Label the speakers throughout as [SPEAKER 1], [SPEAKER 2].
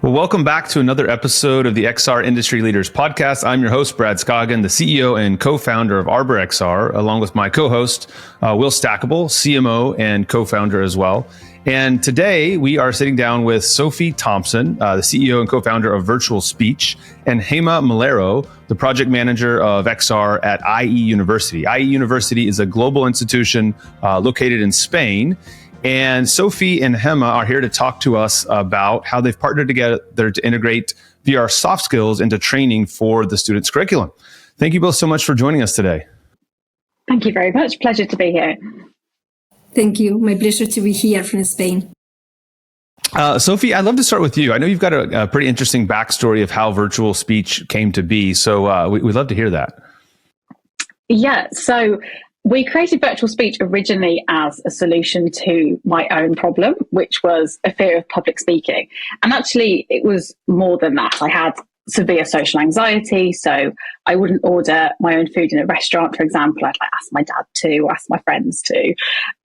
[SPEAKER 1] Well, welcome back to another episode of the XR Industry Leaders Podcast. I'm your host, Brad Scoggin, the CEO and co-founder of ArborXR, along with my co-host, Will Stackable, CMO and co-founder as well. And today we are sitting down with Sophie Thompson, the CEO and co-founder of VirtualSpeech, and Gema Molero, the project manager of XR at IE University. IE University is a global institution located in Spain. And Sophie and Gema are here to talk to us about how they've partnered together to integrate VR soft skills into training for the students' curriculum. Thank you both so much for joining us today.
[SPEAKER 2] Thank you very much. Pleasure to be here.
[SPEAKER 3] Thank you. My pleasure to be here from Spain.
[SPEAKER 1] Sophie, I'd love to start with you. I know you've got a pretty interesting backstory of how VirtualSpeech came to be. So we'd love to hear that.
[SPEAKER 2] Yeah, so we created VirtualSpeech originally as a solution to my own problem, which was a fear of public speaking. And actually, it was more than that. I had severe social anxiety, so I wouldn't order my own food in a restaurant, for example. I'd ask my dad to, or ask my friends to.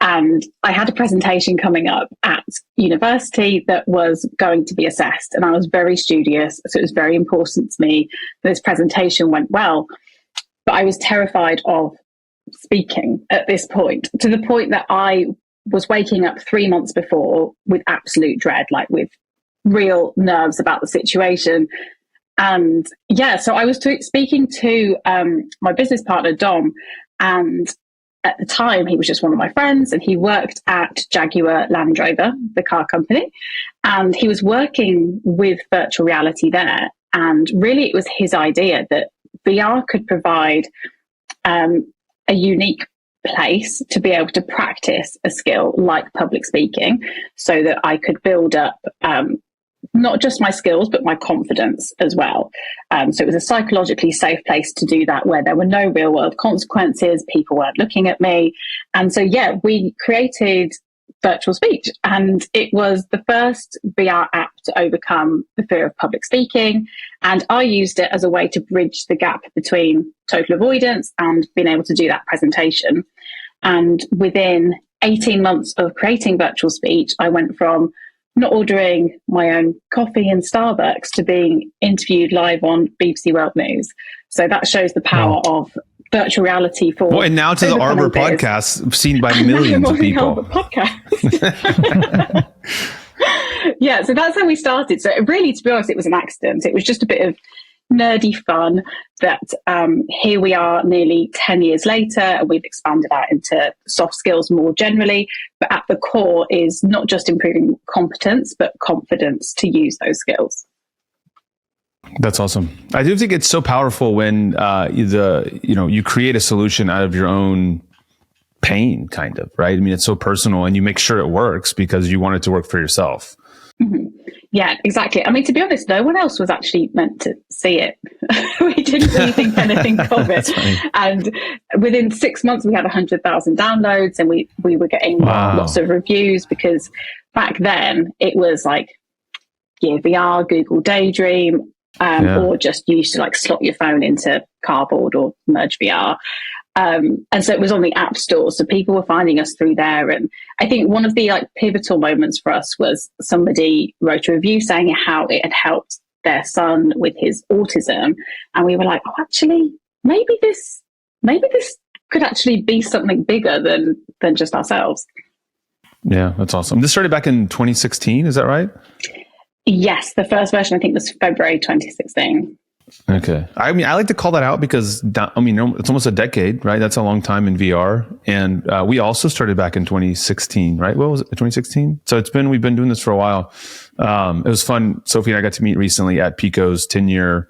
[SPEAKER 2] And I had a presentation coming up at university that was going to be assessed. And I was very studious, so it was very important to me that this presentation went well. But I was terrified of speaking at this point, to the point that I was waking up 3 months before with absolute dread, like with real nerves about the situation. And yeah, so I was speaking to my business partner, Dom, and at the time he was just one of my friends and he worked at Jaguar Land Rover, the car company, and he was working with virtual reality there. And really it was his idea that VR could provide a unique place to be able to practice a skill like public speaking so that I could build up not just my skills, but my confidence as well. So it was a psychologically safe place to do that where there were no real world consequences. People weren't looking at me. And so, yeah, we created VirtualSpeech, and it was the first VR app to overcome the fear of public speaking. And I used it as a way to bridge the gap between total avoidance and being able to do that presentation. And within 18 months of creating VirtualSpeech, I went from not ordering my own coffee in Starbucks to being interviewed live on BBC World News. So that shows the power of virtual reality for.
[SPEAKER 1] Well, and now to the Arbor podcast, seen by millions of people.
[SPEAKER 2] Podcast. Yeah, so that's how we started. So really, to be honest, it was an accident. It was just a bit of nerdy fun that here we are nearly 10 years later, and we've expanded out into soft skills more generally. But at the core is not just improving competence, but confidence to use those skills.
[SPEAKER 1] That's awesome. I do think it's so powerful when you create a solution out of your own pain, kind of, right? I mean, it's so personal, and you make sure it works because you want it to work for yourself.
[SPEAKER 2] Mm-hmm. Yeah, exactly. I mean, to be honest, no one else was actually meant to see it. We didn't really think anything of it. And within 6 months, we had 100,000 downloads, and we were getting lots of reviews, because back then it was like Gear VR, Google Daydream, or just you used to like slot your phone into Cardboard or Merge VR. And so it was on the App Store. So people were finding us through there. And I think one of the pivotal moments for us was somebody wrote a review saying how it had helped their son with his autism. And we were like, oh, actually, maybe this could actually be something bigger than just ourselves.
[SPEAKER 1] Yeah, that's awesome. This started back in 2016. Is that right?
[SPEAKER 2] Yes. The first version, I think, was February 2016.
[SPEAKER 1] Okay. I mean, I like to call that out because, it's almost a decade, right? That's a long time in VR. And we also started back in 2016, right? What was it, 2016? So we've been doing this for a while. It was fun. Sophie and I got to meet recently at Pico's 10-year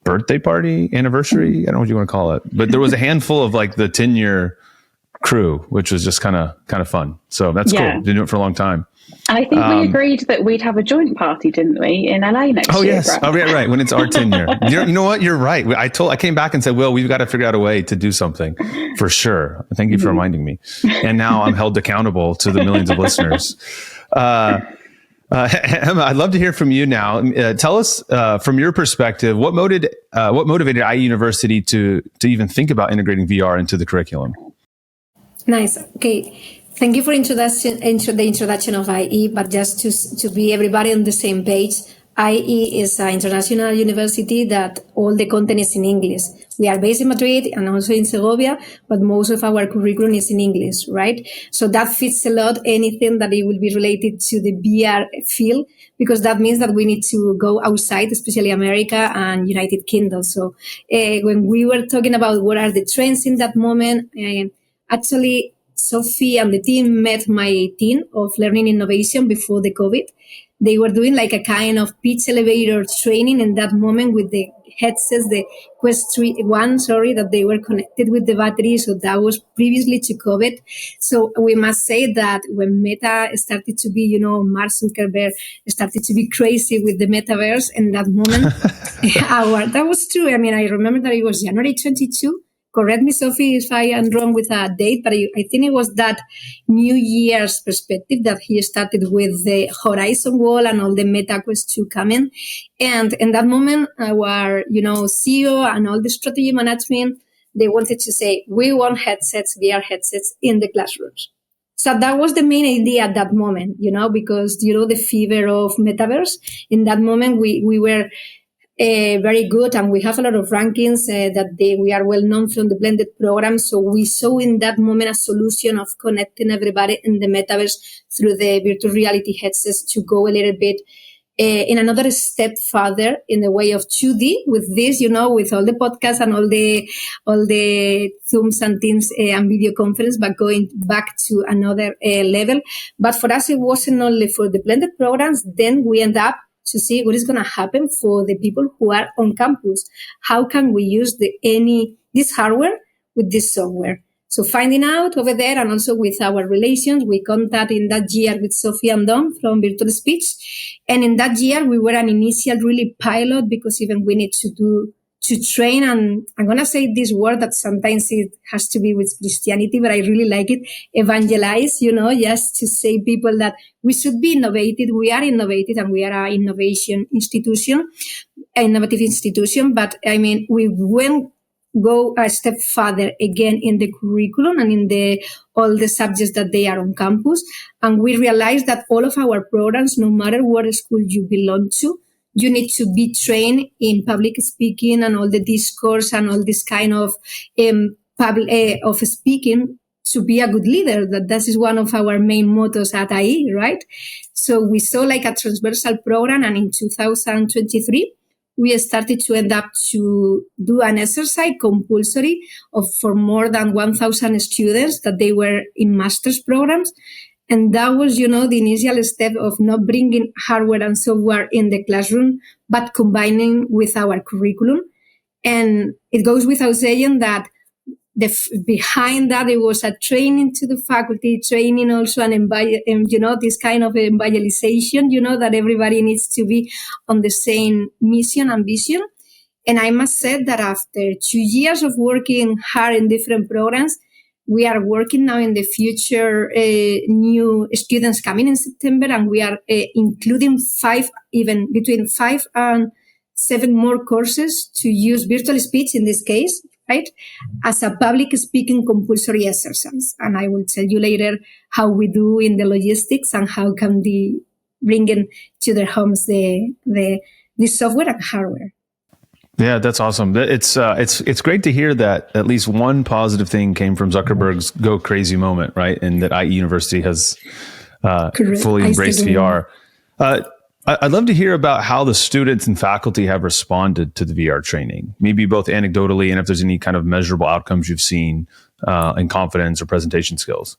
[SPEAKER 1] birthday party, anniversary. I don't know what you want to call it. But there was a handful of the 10-year crew, which was just kind of fun. So that's cool. Been doing it for a long time.
[SPEAKER 2] And I think we agreed that we'd have a joint party, didn't we, in LA next year?
[SPEAKER 1] Oh, yes. Right? Oh, yeah, right. When it's our 10-year. You know what? You're right. I came back and said, well, we've got to figure out a way to do something for sure. Thank you for reminding me. And now I'm held accountable to the millions of listeners. Gema, I'd love to hear from you now. Tell us from your perspective, what motivated IE University to even think about integrating VR into the curriculum?
[SPEAKER 3] Nice. Okay. Thank you for the introduction of IE, but just to be everybody on the same page, IE is an international university that all the content is in English. We are based in Madrid and also in Segovia, but most of our curriculum is in English, right? So that fits a lot anything that it will be related to the VR field, because that means that we need to go outside, especially America and United Kingdom. So when we were talking about what are the trends in that moment, actually, Sophie and the team met my team of learning innovation before the COVID. They were doing like a kind of pitch elevator training in that moment with the headsets, the Quest 1, that they were connected with the battery. So that was previously to COVID. So we must say that when Meta started to be, Mark Zuckerberg started to be crazy with the metaverse in that moment, that was true. I mean, I remember that it was January 22. Correct me, Sophie, if I am wrong with a date, but I think it was that New Year's perspective that he started with the Horizon Wall and all the Meta Quest 2 coming. And in that moment, our, CEO and all the strategy management, they wanted to say, we want headsets, VR headsets in the classrooms. So that was the main idea at that moment, because, the fever of metaverse. In that moment, we were very good, and we have a lot of rankings that we are well known from the blended program. So we saw in that moment a solution of connecting everybody in the metaverse through the virtual reality headsets to go a little bit in another step further in the way of 2D with this, with all the podcasts and all the Zooms and Teams and video conference, but going back to another level. But for us, it wasn't only for the blended programs. Then we end up to see what is going to happen for the people who are on campus. How can we use this hardware with this software? So finding out over there, and also with our relations, we contact in that year with Sophie and Don from VirtualSpeech. And in that year, we were an initial really pilot, because even we need to train, and I'm going to say this word that sometimes it has to be with Christianity, but I really like it, evangelize, just to say people that we should be innovative. We are innovative, and we are an innovative institution. But I mean, we went go a step further again in the curriculum and in all the subjects that they are on campus. And we realized that all of our programs, no matter what school you belong to, you need to be trained in public speaking and all the discourse and all this kind of of speaking to be a good leader. That is one of our main mottos at IE, right? So we saw like a transversal program, and in 2023, we started to end up to do an exercise compulsory for more than 1,000 students that they were in master's programs. And that was, the initial step of not bringing hardware and software in the classroom, but combining with our curriculum. And it goes without saying that behind that, it was a training to the faculty, training also, this kind of evangelization, that everybody needs to be on the same mission and vision. And I must say that after 2 years of working hard in different programs, we are working now in the future new students coming in September, and we are including between 5 and 7 more courses to use VirtualSpeech in this case, right, as a public speaking compulsory exercise. And I will tell you later how we do in the logistics and how can we bring in to their homes the software and hardware.
[SPEAKER 1] Yeah, that's awesome. It's great to hear that at least one positive thing came from Zuckerberg's go crazy moment, right? And that IE University has fully embraced VR. I'd love to hear about how the students and faculty have responded to the VR training, maybe both anecdotally and if there's any kind of measurable outcomes you've seen in confidence or presentation skills.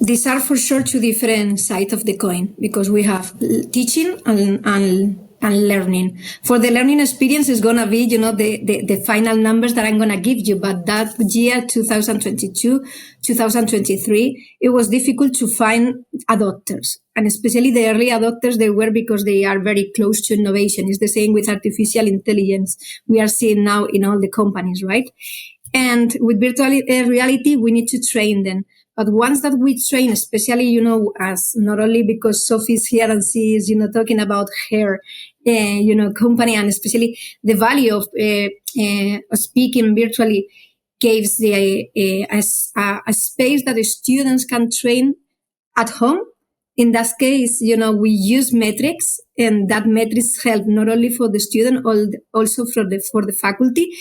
[SPEAKER 3] These are for sure two different sides of the coin, because we have teaching and learning. For the learning experience is going to be, the final numbers that I'm going to give you. But that year, 2022, 2023, it was difficult to find adopters. And especially the early adopters, they were because they are very close to innovation. It's the same with artificial intelligence. We are seeing now in all the companies, right? And with virtual reality, we need to train them. But once that we train, especially, as not only because Sophie's here and she is, talking about her, company, and especially the value of speaking virtually gives a space that the students can train at home in that case, we use metrics, and that metrics help not only for the student, also for the faculty.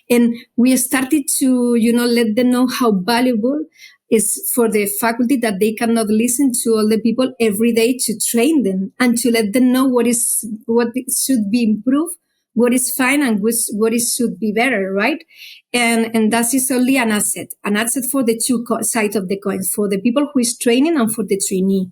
[SPEAKER 3] And we started to, let them know how valuable is for the faculty that they cannot listen to all the people every day to train them and to let them know what should be improved, what is fine, and what should be better, right? And that is only an asset for the two sides of the coin, for the people who is training and for the trainee.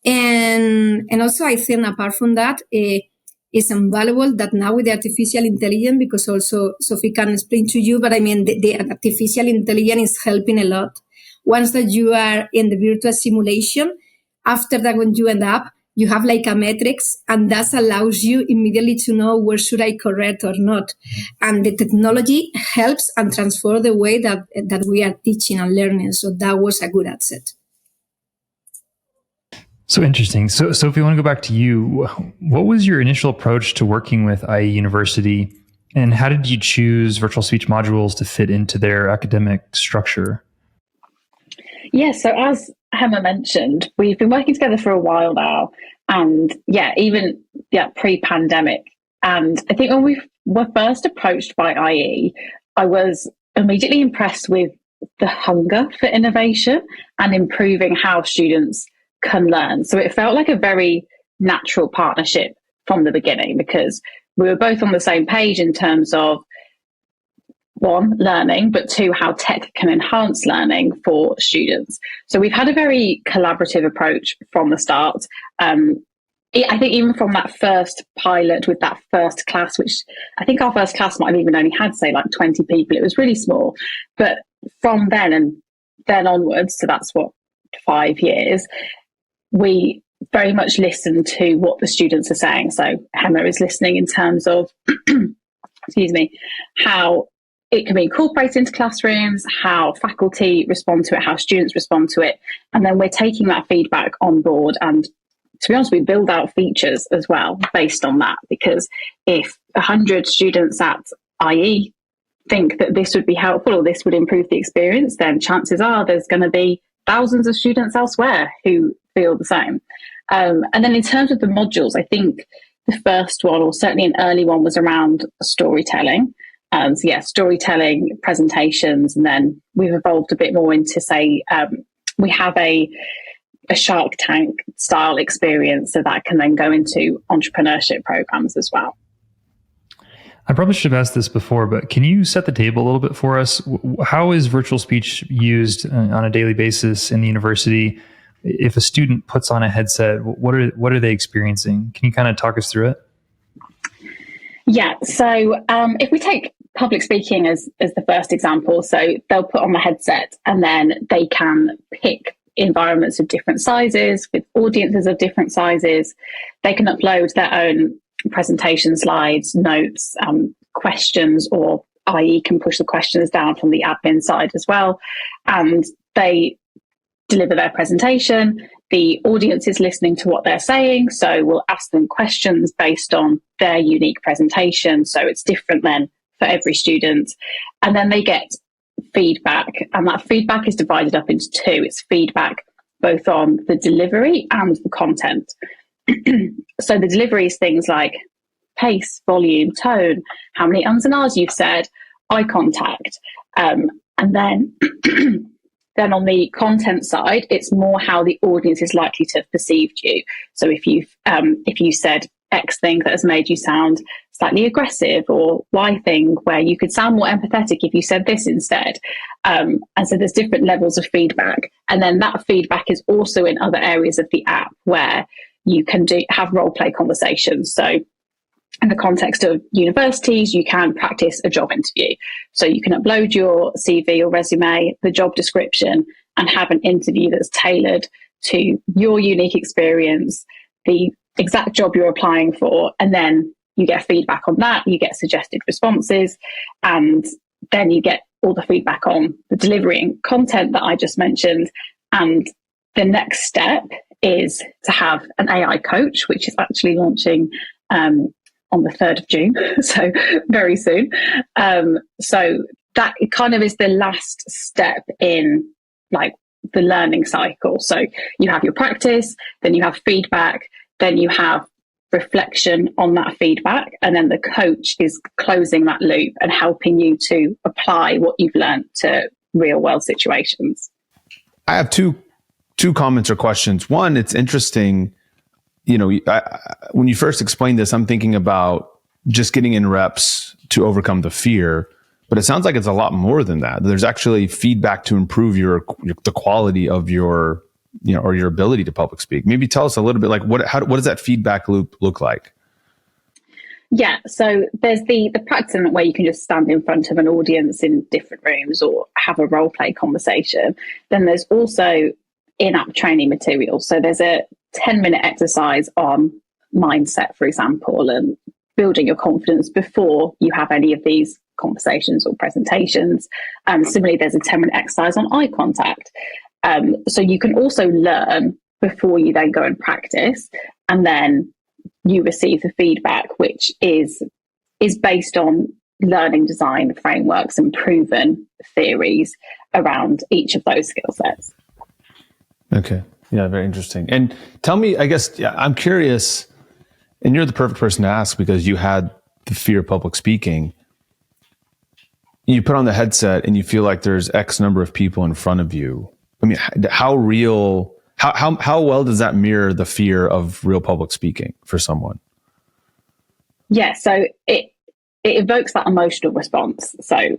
[SPEAKER 3] And also, I think apart from that, it's invaluable that now with the artificial intelligence, because also Sophie can explain to you, but I mean, the artificial intelligence is helping a lot. Once that you are in the virtual simulation, after that, when you end up, you have like a metrics, and that allows you immediately to know where should I correct or not. And the technology helps and transforms the way that we are teaching and learning. So that was a good asset.
[SPEAKER 4] So interesting. So if we want to go back to you, what was your initial approach to working with IE University, and how did you choose virtual speech modules to fit into their academic structure?
[SPEAKER 2] Yeah, so as Gema mentioned, we've been working together for a while now, and even pre-pandemic. And I think when we were first approached by IE, I was immediately impressed with the hunger for innovation and improving how students can learn. So it felt like a very natural partnership from the beginning, because we were both on the same page in terms of, one, learning, but two, how tech can enhance learning for students. So we've had a very collaborative approach from the start. I think even from that first pilot with that first class, which I think our first class might have even only had, say, like 20 people. It was really small. But from then onwards, so that's 5 years, we very much listen to what the students are saying. So Gema is listening in terms of, how it can be incorporated into classrooms, how faculty respond to it, how students respond to it. And then we're taking that feedback on board. And to be honest, we build out features as well based on that, because if 100 students at IE think that this would be helpful or this would improve the experience, then chances are there's going to be thousands of students elsewhere who feel the same. And then in terms of the modules, I think the first one, or certainly an early one, was around storytelling. Storytelling, presentations, and then we've evolved a bit more into, say, we have a Shark Tank style experience, so that can then go into entrepreneurship programs as well.
[SPEAKER 4] I probably should have asked this before, but can you set the table a little bit for us? How is virtual speech used on a daily basis in the university? If a student puts on a headset, what are they experiencing? Can you kind of talk us through it?
[SPEAKER 2] Yeah, so if we take public speaking as the first example, so they'll put on the headset and then they can pick environments of different sizes with audiences of different sizes. They can upload their own presentation slides, notes, questions, or IE can push the questions down from the admin side as well. And they deliver their presentation. The audience is listening to what they're saying, so we'll ask them questions based on their unique presentation. So it's different then for every student. And then they get feedback, and that feedback is divided up into two. It's feedback both on the delivery and the content. So the delivery is things like pace, volume, tone, how many ums and ahs you've said, eye contact. And then then on the content side, it's more how the audience is likely to have perceived you. So if you said X thing that has made you sound slightly aggressive, or Y thing where you could sound more empathetic if you said this instead. And so there's different levels of feedback. And then that feedback is also in other areas of the app where you can have role play conversations. So in the context of universities, you can practice a job interview. So you can upload your CV or resume, the job description, and have an interview that's tailored to your unique experience, the exact job you're applying for, and then you get feedback on that, you get suggested responses, and then you get all the feedback on the delivery and content that I just mentioned. And the next step is to have an AI coach, which is actually launching on the 3rd of June, so very soon. So that kind of is the last step in like the learning cycle. So you have your practice, then you have feedback, then you have reflection on that feedback, and then the coach is closing that loop and helping you to apply what you've learned to real world situations.
[SPEAKER 1] I have two comments or questions. One, it's interesting, when you first explained this, I'm thinking about just getting in reps to overcome the fear, but it sounds like it's a lot more than that. There's actually feedback to improve the quality of your, or your ability to public speak. Maybe tell us a little bit, like what does that feedback loop look like?
[SPEAKER 2] Yeah, so there's the practice where you can just stand in front of an audience in different rooms or have a role play conversation. Then there's also in-app training material. So there's a 10-minute exercise on mindset, for example, and building your confidence before you have any of these conversations or presentations. Similarly, there's a 10-minute exercise on eye contact. So you can also learn before you then go and practice, and then you receive the feedback, which is based on learning design frameworks and proven theories around each of those skill sets.
[SPEAKER 1] Okay. Yeah, very interesting. And tell me, I guess, I'm curious, and you're the perfect person to ask because you had the fear of public speaking. You put on the headset and you feel like there's X number of people in front of you. I mean, how well does that mirror the fear of real public speaking for someone?
[SPEAKER 2] Yeah, so it evokes that emotional response. So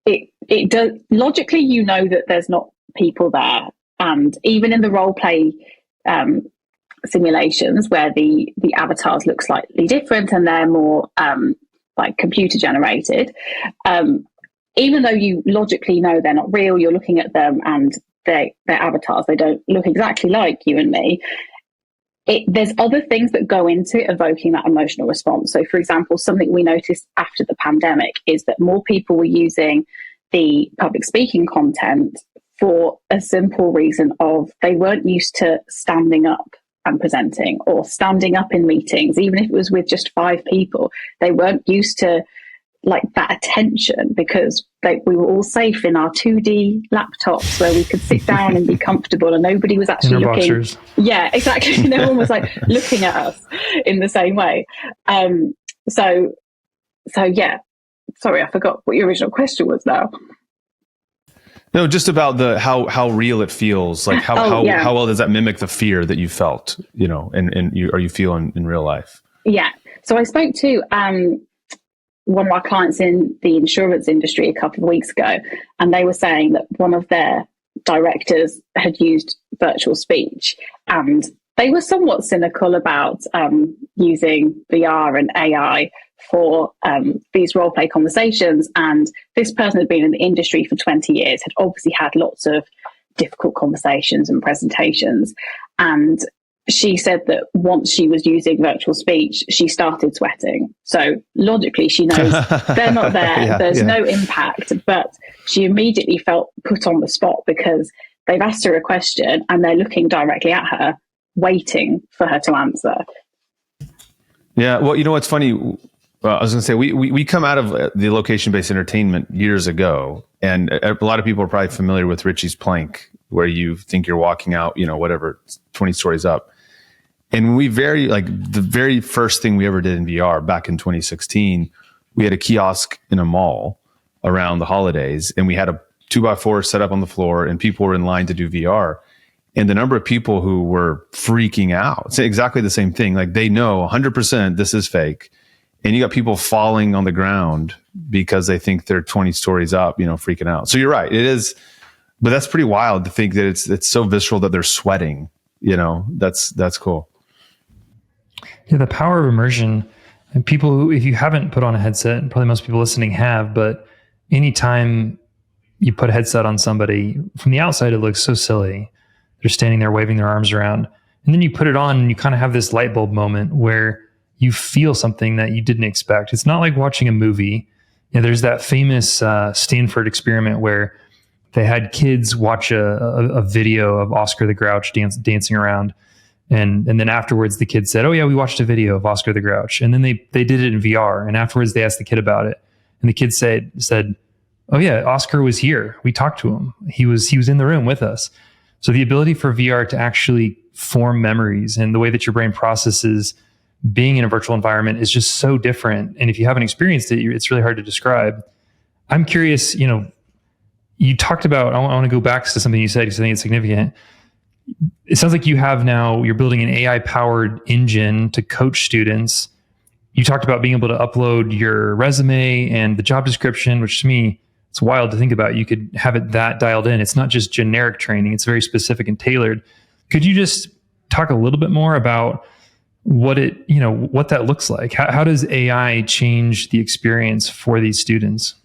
[SPEAKER 2] it does, logically, that there's not people there. And even in the role play simulations where the avatars look slightly different and they're more like computer generated, even though you logically know they're not real, you're looking at them and they're avatars, they don't look exactly like you and me. There's other things that go into evoking that emotional response. So, for example, something we noticed after the pandemic is that more people were using the public speaking content for a simple reason of they weren't used to standing up and presenting or standing up in meetings, even if it was with just 5 people. They weren't used to like that attention because we were all safe in our 2D laptops where we could sit down and be comfortable and nobody was actually looking.
[SPEAKER 4] Boxers.
[SPEAKER 2] Yeah, exactly. No one was like looking at us in the same way. So yeah, sorry, I forgot what your original question was now.
[SPEAKER 1] No, just about how real it feels. Like how well does that mimic the fear that you felt, and you feel in real life?
[SPEAKER 2] Yeah. So I spoke to one of our clients in the insurance industry a couple of weeks ago, and they were saying that one of their directors had used VirtualSpeech, and they were somewhat cynical about using VR and AI for these role play conversations. And this person had been in the industry for 20 years, had obviously had lots of difficult conversations and presentations. And she said that once she was using VirtualSpeech, she started sweating. So logically, she knows they're not there. There's no impact, but she immediately felt put on the spot because they've asked her a question and they're looking directly at her, waiting for her to answer.
[SPEAKER 1] Yeah. Well, what's funny? I was going to say, we come out of the location-based entertainment years ago, and a lot of people are probably familiar with Ritchie's plank, where you think you're walking out, 20 stories up. And the very first thing we ever did in VR back in 2016, we had a kiosk in a mall around the holidays, and we had a 2x4 set up on the floor, and people were in line to do VR. And the number of people who were freaking out, it's exactly the same thing. Like they know 100% this is fake. And you got people falling on the ground because they think they're 20 stories up, freaking out. So you're right. It is, but that's pretty wild to think that it's so visceral that they're sweating, that's cool.
[SPEAKER 4] Yeah. The power of immersion, and people who, if you haven't put on a headset, and probably most people listening have, but anytime you put a headset on somebody from the outside, it looks so silly. They're standing there waving their arms around, and then you put it on and you kind of have this light bulb moment where you feel something that you didn't expect. It's not like watching a movie. There's that famous Stanford experiment where they had kids watch a video of Oscar the Grouch dancing around. And then afterwards, the kid said, "Oh yeah, we watched a video of Oscar the Grouch." And then they did it in VR. And afterwards, they asked the kid about it. And the kid said, "Oh yeah, Oscar was here. We talked to him. He was in the room with us." So the ability for VR to actually form memories and the way that your brain processes being in a virtual environment is just so different. And if you haven't experienced it, it's really hard to describe. I'm curious, you talked about, I want to go back to something you said because I think it's significant. It sounds like you're building an AI powered engine to coach students. You talked about being able to upload your resume and the job description, which to me, it's wild to think about. You could have it that dialed in. It's not just generic training. It's very specific and tailored. Could you just talk a little bit more about what that looks like? How does AI change the experience for these students?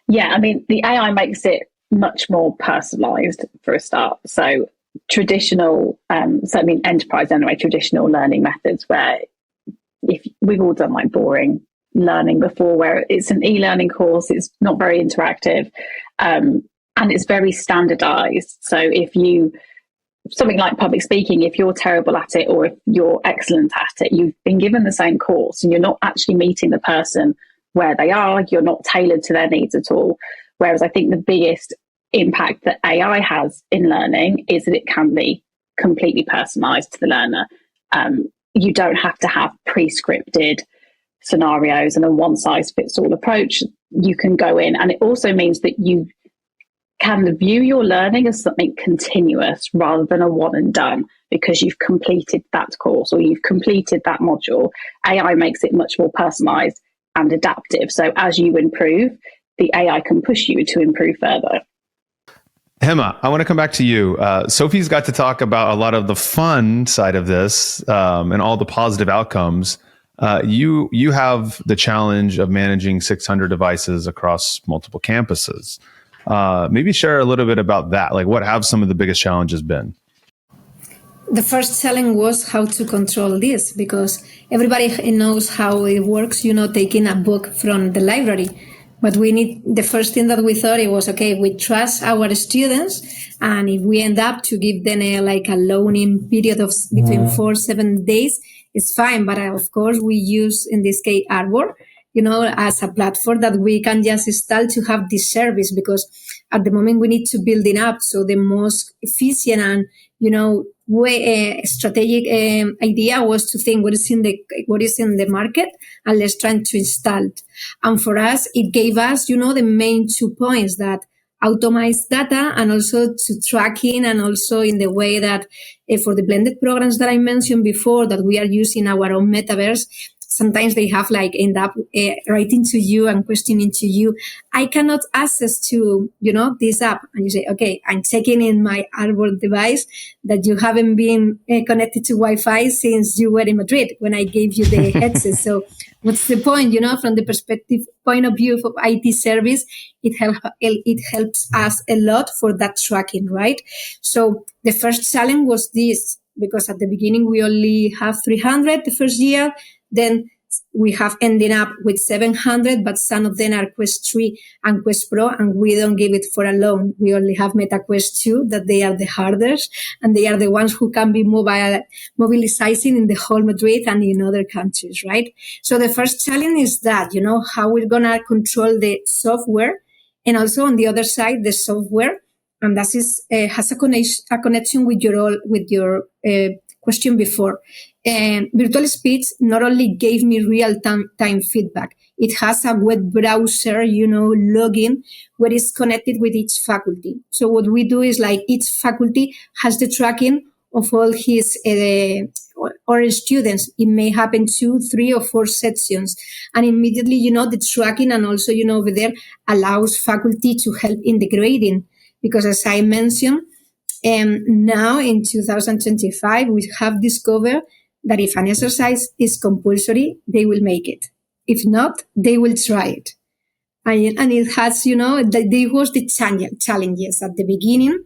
[SPEAKER 2] Yeah, I mean, the AI makes it much more personalized for a start. So traditional, enterprise anyway, traditional learning methods where if we've all done like boring learning before, where it's an e-learning course, it's not very interactive, and it's very standardized. So if you, something like public speaking, if you're terrible at it or if you're excellent at it, you've been given the same course and you're not actually meeting the person where they are, you're not tailored to their needs at all. Whereas I think the biggest impact that AI has in learning is that it can be completely personalized to the learner. You don't have to have pre-scripted scenarios and a one-size-fits-all approach. You can go in, and it also means that you can view your learning as something continuous rather than a one and done because you've completed that course or you've completed that module. AI makes it much more personalized and adaptive. So as you improve, the AI can push you to improve further.
[SPEAKER 1] Gema, I want to come back to you. Sophie's got to talk about a lot of the fun side of this and all the positive outcomes. You have the challenge of managing 600 devices across multiple campuses. Maybe share a little bit about that. Like, what have some of the biggest challenges been?
[SPEAKER 3] The first challenge was how to control this, because everybody knows how it works, taking a book from the library. But the first thing that we thought, it was, okay, we trust our students, and if we end up to give them a loaning period of between 4-7 days, it's fine. But of course, we use, in this case, Arbor, as a platform that we can just install to have this service, because at the moment we need to build it up. So the most efficient and, strategic idea was to think what is in the market, and let's try to install it. And for us, it gave us, the main 2 points, that automate data and also to tracking, and also in the way that for the blended programs that I mentioned before that we are using our own metaverse, sometimes they have end up writing to you and questioning to you, I cannot access to, this app. And you say, okay, I'm checking in my Arbor device that you haven't been connected to Wi-Fi since you were in Madrid when I gave you the headset. So what's the point, from the point of view of IT service, it helps us a lot for that tracking, right? So the first challenge was this, because at the beginning we only have 300 the first year. Then we have ended up with 700, but some of them are Quest 3 and Quest Pro, and we don't give it for a loan. We only have Meta Quest 2, that they are the hardest, and they are the ones who can be mobilizing in the whole Madrid and in other countries, right? So the first challenge is that, how we're going to control the software, and also on the other side, the software, and that is has a connection with your question before. VirtualSpeech not only gave me real-time feedback, it has a web browser, login, where it's connected with each faculty. So what we do is each faculty has the tracking of all his or students. It may happen 2, 3, or 4 sections. And immediately, the tracking, and also, over there allows faculty to help in the grading. Because as I mentioned, now in 2025, we have discovered that if an exercise is compulsory, they will make it. If not, they will try it. And it has, there was the challenges at the beginning.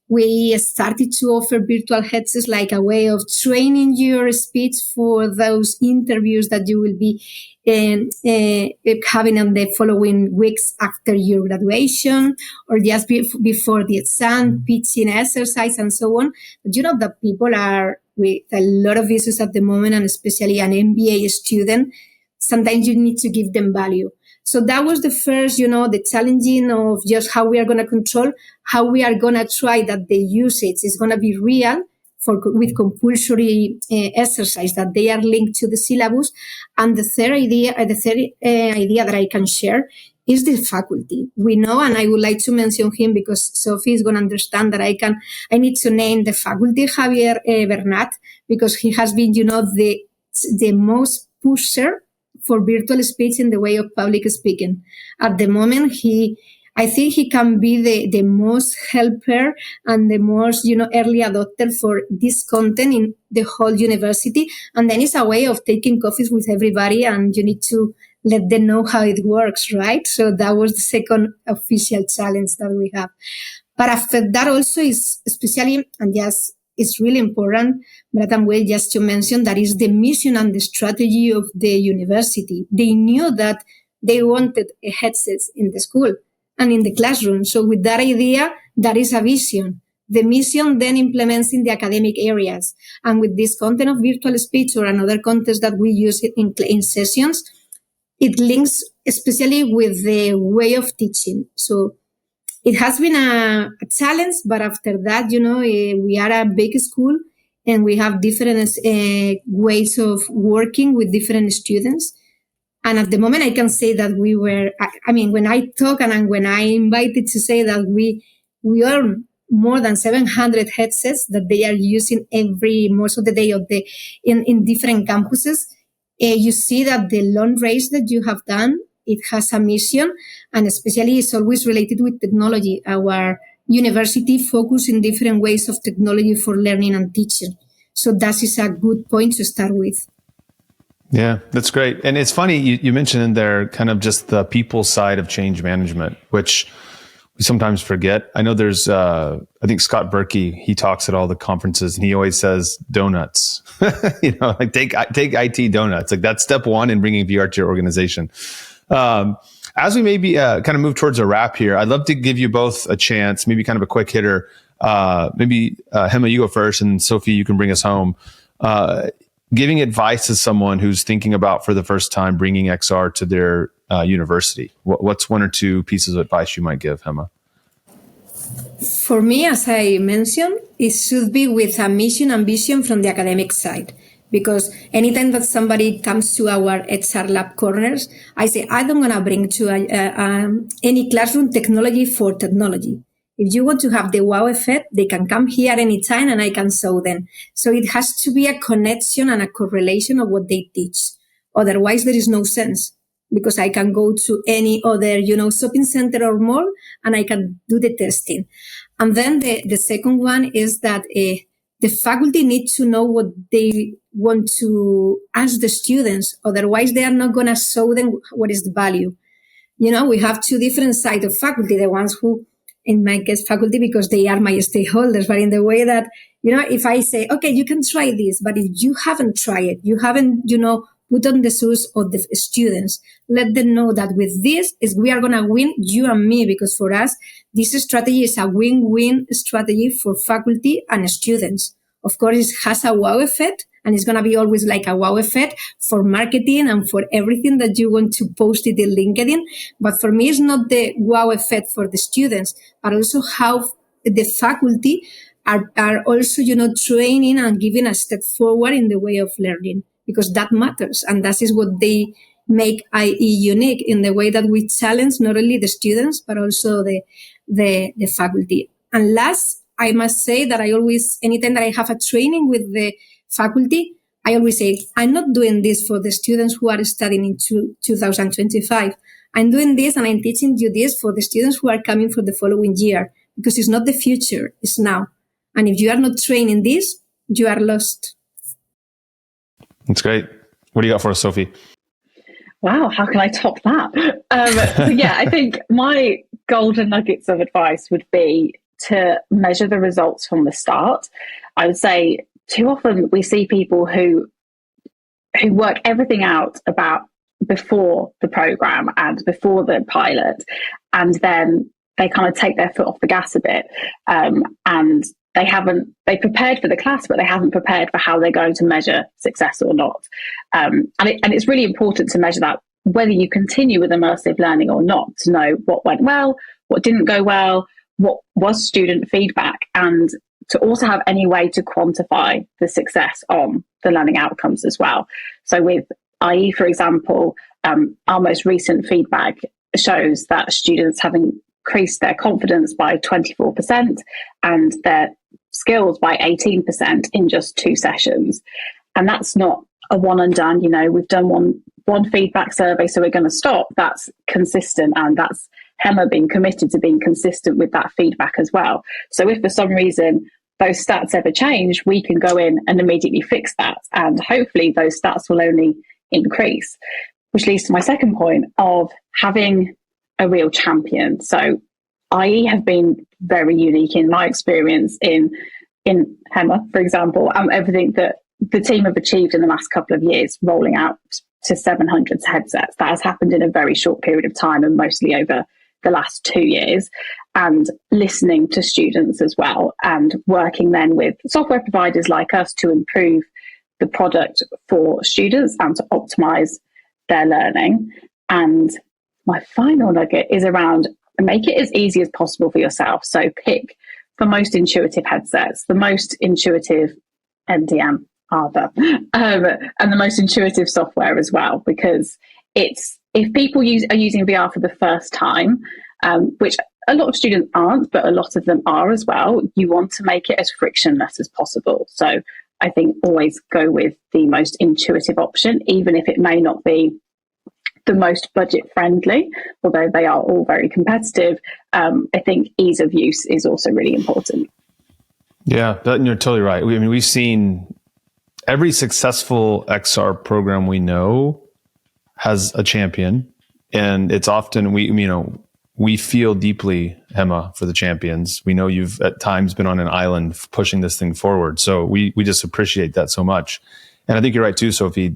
[SPEAKER 3] We started to offer virtual headsets like a way of training your speech for those interviews that you will be having in the following weeks after your graduation, or just before the exam, pitching exercise and so on. But that people are with a lot of issues at the moment, and especially an MBA student, sometimes you need to give them value. So that was the first, the challenging of just how we are going to control, how we are going to try that the usage is going to be real with compulsory exercise, that they are linked to the syllabus. And the third idea that I can share is the faculty. We know, and I would like to mention him because Sophie is going to understand that I need to name the faculty, Javier Bernat, because he has been, the most pusher for virtual speech in the way of public speaking. At the moment, I think he can be the most helper and the most, early adopter for this content in the whole university. And then it's a way of taking coffees with everybody, and you need to let them know how it works, right? So that was the second official challenge that we have. But after that also is especially, and yes, it's really important, but I'm well just to mention that is the mission and the strategy of the university. They knew that they wanted a headset in the school and in the classroom. So with that idea, that is a vision. The mission then implements in the academic areas. And with this content of virtual speech or another content that we use in sessions, it links especially with the way of teaching. So it has been a challenge, but after that, we are a big school and we have different ways of working with different students. And at the moment, I can say that when I talk and when I invited to say that we earn more than 700 headsets that they are using most of the day in different campuses, you see that the long race that you have done, it has a mission, and especially it's always related with technology. Our university focus in different ways of technology for learning and teaching. So that is a good point to start with.
[SPEAKER 1] Yeah, that's great. And it's funny, you mentioned in there kind of just the people side of change management, which we sometimes forget. I know there's, I think Scott Berkey, he talks at all the conferences and he always says donuts, like take IT donuts. Like that's step one in bringing VR to your organization. As we maybe kind of move towards a wrap here, I'd love to give you both a chance, maybe kind of a quick hitter. Maybe Gema, you go first, and Sophie, you can bring us home. Giving advice to someone who's thinking about for the first time bringing XR to their university. What's one or two pieces of advice you might give, Gema?
[SPEAKER 3] For me, as I mentioned, it should be with a mission and vision from the academic side. Because anytime that somebody comes to our XR lab corners, I say, I don't want to bring to any classroom technology for technology. If you want to have the wow effect, they can come here anytime and I can show them. So it has to be a connection and a correlation of what they teach. Otherwise, there is no sense, because I can go to any other, shopping center or mall and I can do the testing. And then the second one is that the faculty need to know what they want to ask the students. Otherwise, they are not going to show them what is the value. We have two different sides of faculty, the ones who, in my case, faculty, because they are my stakeholders, but in the way that, if I say, okay, you can try this, but if you haven't tried it, you haven't, put on the shoes of the students, let them know that with this we are going to win, you and me, because for us, this strategy is a win-win strategy for faculty and students. Of course, it has a wow effect, and it's going to be always like a wow effect for marketing and for everything that you want to post it in LinkedIn. But for me, it's not the wow effect for the students, but also how the faculty are also, training and giving a step forward in the way of learning, because that matters. And that is what they make IE unique, in the way that we challenge not only the students, but also the faculty. And last, I must say that I always, anytime that I have a training with the faculty, I always say, I'm not doing this for the students who are studying in 2025. I'm doing this and I'm teaching you this for the students who are coming for the following year, because it's not the future, it's now. And if you are not trained in this, you are lost.
[SPEAKER 1] That's great. What do you got for us, Sophie?
[SPEAKER 2] Wow, how can I top that? So yeah, I think my golden nuggets of advice would be to measure the results from the start. I would say too often we see people who work everything out about before the program and before the pilot, and then they kind of take their foot off the gas a bit, and they prepared for the class, but they haven't prepared for how they're going to measure success or not. And it's really important to measure that whether you continue with immersive learning or not, to know what went well, what didn't go well, what was student feedback, and to also have any way to quantify the success on the learning outcomes as well. So with IE, for example, our most recent feedback shows that students have increased their confidence by 24% and their skills by 18% in just 2 sessions. And that's not a one and done. We've done one feedback survey, so we're going to stop. That's consistent, and that's Gema being committed to being consistent with that feedback as well. So if for some reason those stats ever change, we can go in and immediately fix that, and hopefully those stats will only increase. Which leads to my second point of having a real champion. So IE have been very unique in my experience in Gema, for example, everything that the team have achieved in the last couple of years, rolling out to 700 headsets. That has happened in a very short period of time, and mostly over the last 2 years, and listening to students as well, and working then with software providers like us to improve the product for students and to optimize their learning. And my final nugget is around make it as easy as possible for yourself. So pick the most intuitive headsets, the most intuitive MDM, Arbor, and the most intuitive software as well, because if people are using VR for the first time, which a lot of students aren't, but a lot of them are as well, you want to make it as frictionless as possible. So I think always go with the most intuitive option, even if it may not be the most budget friendly, although they are all very competitive. I think ease of use is also really important.
[SPEAKER 1] Yeah, you're totally right. We've seen every successful XR program we know has a champion, and it's often we feel deeply, Gema, for the champions. We know you've at times been on an island pushing this thing forward, so we just appreciate that so much. And I think you're right too, Sophie.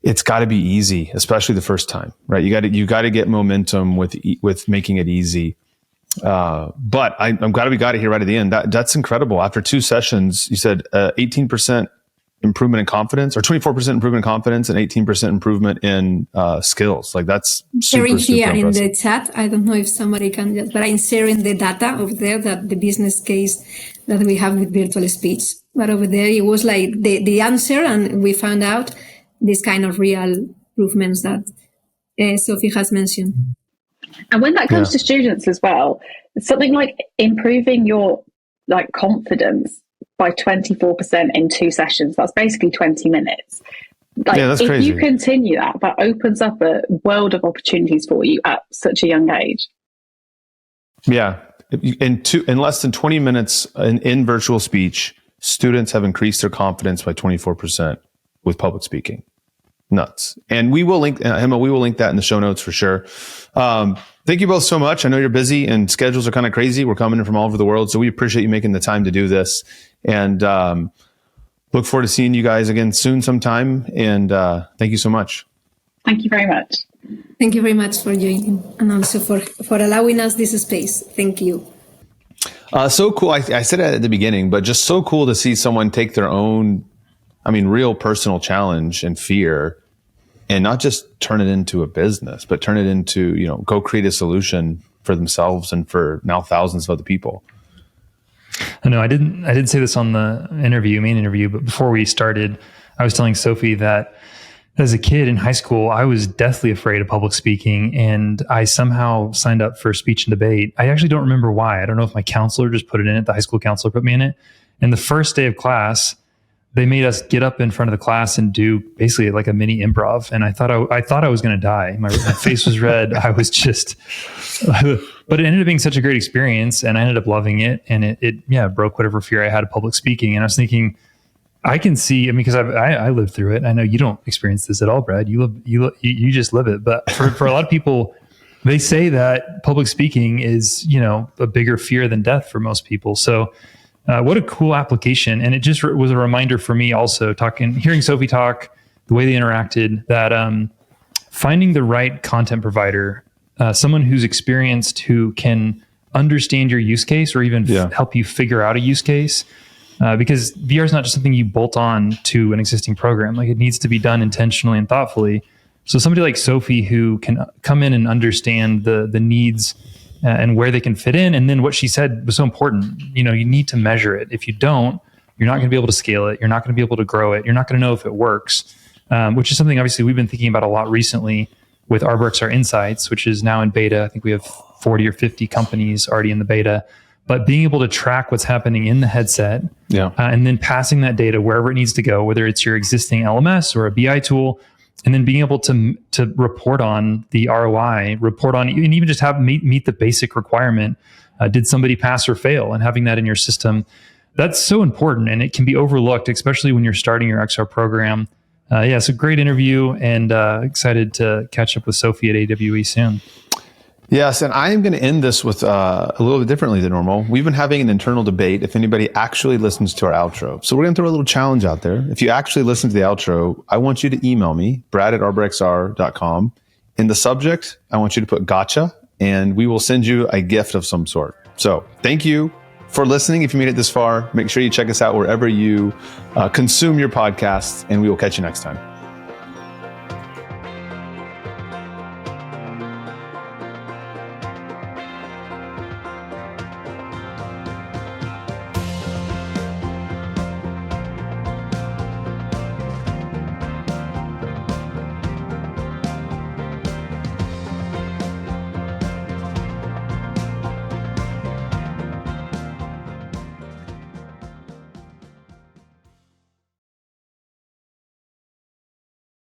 [SPEAKER 1] It's got to be easy, especially the first time, right? You got to get momentum with making it easy. But I'm glad we got it here right at the end. That's incredible. After 2 sessions, you said 18% improvement in confidence, or 24% improvement in confidence, and 18% improvement in skills. Like that's super
[SPEAKER 3] here in
[SPEAKER 1] impressive.
[SPEAKER 3] the chat. I don't know if somebody can just, but I'm sharing the data over there, that the business case that we have with VirtualSpeech. But over there, it was like the answer, and we found out this kind of real improvements that Sophie has mentioned.
[SPEAKER 2] And when that comes to students as well, something like improving your confidence by 24% in 2 sessions, that's basically 20 minutes.
[SPEAKER 1] That's
[SPEAKER 2] if
[SPEAKER 1] crazy.
[SPEAKER 2] you continue that opens up a world of opportunities for you at such a young age.
[SPEAKER 1] Yeah. In less than 20 minutes in VirtualSpeech, students have increased their confidence by 24% with public speaking. Nuts. And we will link, Gema, we will link that in the show notes for sure. Thank you both so much. I know you're busy and schedules are kind of crazy. We're coming in from all over the world, so we appreciate you making the time to do this. And look forward to seeing you guys again soon sometime. And thank you so much.
[SPEAKER 2] Thank you very much.
[SPEAKER 3] Thank you very much for joining, and also for allowing us this space. Thank you.
[SPEAKER 1] So cool. I said it at the beginning, but just so cool to see someone take their own, real personal challenge and fear, and not just turn it into a business, but turn it into, go create a solution for themselves and for now thousands of other people.
[SPEAKER 4] I know I didn't say this on the main interview, but before we started, I was telling Sophie that as a kid in high school, I was deathly afraid of public speaking, and I somehow signed up for speech and debate. I actually don't remember why. I don't know if my counselor just put it in it. The high school counselor put me in it. And the first day of class, they made us get up in front of the class and do basically like a mini improv. And I thought I was going to die. My face was red. I was just, but it ended up being such a great experience, and I ended up loving it. And it broke whatever fear I had of public speaking. And I was thinking, I can see, because I lived through it. I know you don't experience this at all, Brad. You just live it. But for a lot of people, they say that public speaking is, a bigger fear than death for most people. So what a cool application. And it just was a reminder for me also, hearing Sophie talk, the way they interacted, that finding the right content provider, someone who's experienced, who can understand your use case or even help you figure out a use case. Because VR is not just something you bolt on to an existing program. Like, it needs to be done intentionally and thoughtfully. So somebody like Sophie who can come in and understand the needs and where they can fit in. And then what she said was so important. You need to measure it. If you don't, you're not going to be able to scale it. You're not going to be able to grow it. You're not going to know if it works, which is something obviously we've been thinking about a lot recently with ArborXR Insights, which is now in beta. I think we have 40 or 50 companies already in the beta. But being able to track what's happening in the headset and then passing that data wherever it needs to go, whether it's your existing LMS or a BI tool, and then being able to report on the ROI, and even just meet the basic requirement. Did somebody pass or fail? And having that in your system, that's so important, and it can be overlooked, especially when you're starting your XR program. It's a great interview, and excited to catch up with Sophie at AWE soon.
[SPEAKER 1] Yes, and I am going to end this with a little bit differently than normal. We've been having an internal debate if anybody actually listens to our outro. So we're going to throw a little challenge out there. If you actually listen to the outro, I want you to email me, brad@arborxr.com. In the subject, I want you to put gotcha, and we will send you a gift of some sort. So thank you for listening. If you made it this far, make sure you check us out wherever you consume your podcasts, and we will catch you next time.